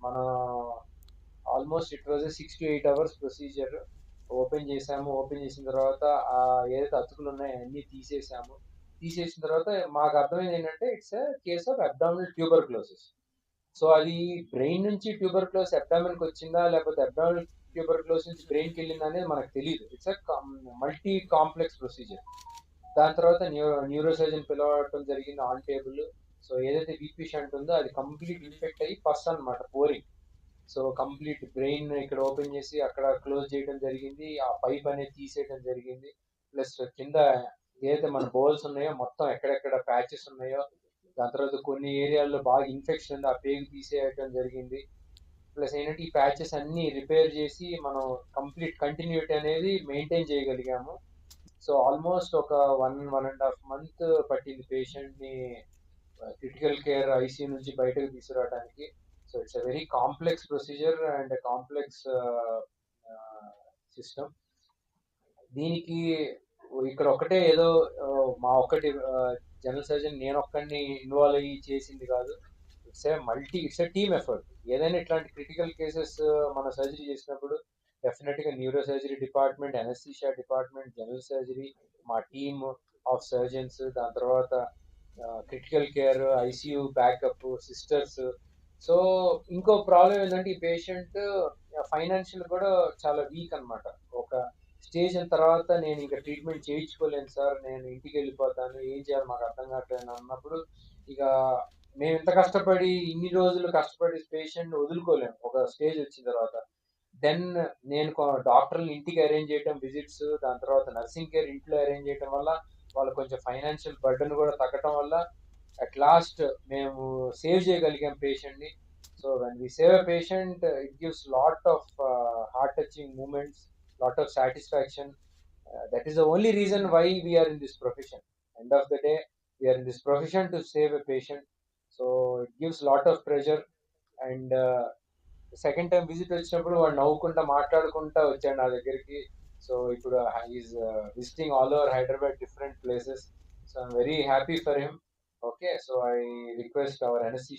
మన almost it was 6 to 8 hours procedure. Open చేసాము. Open చేసిన తర్వాత ఏదైతే అతుకులు ఉన్నాయో అన్నీ తీసేసాము. తీసేసిన తర్వాత మాకు అర్థమైంది ఏంటంటే it's case of abdominal tuberculosis. So అది బ్రెయిన్ నుంచి ట్యూబర్క్లోసిస్ అబ్డామిన్కి వచ్చిందా, లేకపోతే అబ్డామినల్ ట్యూబర్క్లోసిస్ నుంచి బ్రెయిన్కి వెళ్ళిందా అనేది మనకు తెలియదు. It's multi complex procedure. దాని తర్వాత న్యూరో సర్జన్ పిలవడం జరిగింది ఆన్ టేబుల్. సో ఏదైతే బీపీ షంట్ ఉందో అది కంప్లీట్ ఇన్ఫెక్ట్ అయ్యి పస్ అనమాట, పోరింగ్. సో కంప్లీట్ బ్రెయిన్ ఇక్కడ ఓపెన్ చేసి అక్కడ క్లోజ్ చేయడం జరిగింది. ఆ పైప్ అనేది తీసేయడం జరిగింది. ప్లస్ కింద ఏదైతే మన బోల్స్ ఉన్నాయో మొత్తం ఎక్కడెక్కడ ప్యాచెస్ ఉన్నాయో, దాని తర్వాత కొన్ని ఏరియాల్లో బాగా ఇన్ఫెక్షన్ ఉంది, ఆ పేగు తీసేయడం జరిగింది. ప్లస్ ఏంటంటే ఈ ప్యాచెస్ అన్ని రిపేర్ చేసి మనం కంప్లీట్ కంటిన్యూటీ అనేది మెయింటైన్ చేయగలిగాము. సో ఆల్మోస్ట్ ఒక 1.5 month పట్టింది పేషెంట్ ని క్రిటికల్ కేర్ ఐసీయూ నుంచి బయటకు తీసుకురావడానికి. So it's a very complex procedure and complex system. దీనికి ఇక్కడ ఒకటే ఏదో మా ఒక్కటి జనరల్ సర్జన్ నేను ఒక్కడిని ఇన్వాల్వ్ అయ్యి చేసింది కాదు. It's a team effort. ఏదైనా ఇట్లాంటి క్రిటికల్ కేసెస్ మన సర్జరీ చేసినప్పుడు డెఫినెట్ గా neuro surgery department, anaesthesia department, general surgery, మా టీమ్ ఆఫ్ సర్జన్స్, దాని తర్వాత critical care, ICU backup, sisters. So ఇంకో ప్రాబ్లం ఏంటంటే ఈ పేషెంట్ ఫైనాన్షియల్ కూడా చాలా వీక్ అన్నమాట. ఒక స్టేజ్ తర్వాత నేను ఇంకా ట్రీట్మెంట్ చేయించుకోలేను సార్, నేను ఇంటికి వెళ్ళిపోతాను, ఏం చేయాలి మాకు అర్థం కావట్లేదు అన్నప్పుడు ఇక మేము ఇంత కష్టపడి ఇన్ని రోజులు కష్టపడి పేషెంట్ వదులుకోలేము ఒక స్టేజ్ వచ్చిన తర్వాత. దెన్ నేను డాక్టర్ని ఇంటికి అరేంజ్ చేయడం, విజిట్స్, దాని తర్వాత నర్సింగ్ కేర్ ఇంట్లో అరేంజ్ చేయడం వల్ల వాళ్ళు కొంచెం ఫైనాన్షియల్ బర్డెన్ కూడా తగ్గటం వల్ల అట్ లాస్ట్ మేము సేవ్ చేయగలిగాం పేషెంట్ని. So when we save a patient it gives lot of heart touching moments, lot of satisfaction. That is the only reason why we are in this profession. End of the day, we are in this profession to save a patient. So it gives lot of pressure. And second time visit వచ్చినప్పుడు వాడు నవ్వుకుంటా మాట్లాడుకుంటా వచ్చాడు నా దగ్గరికి. So ఇప్పుడు is visiting all over Hyderabad different places. So I'm very happy for him. Okay, so I request our NSC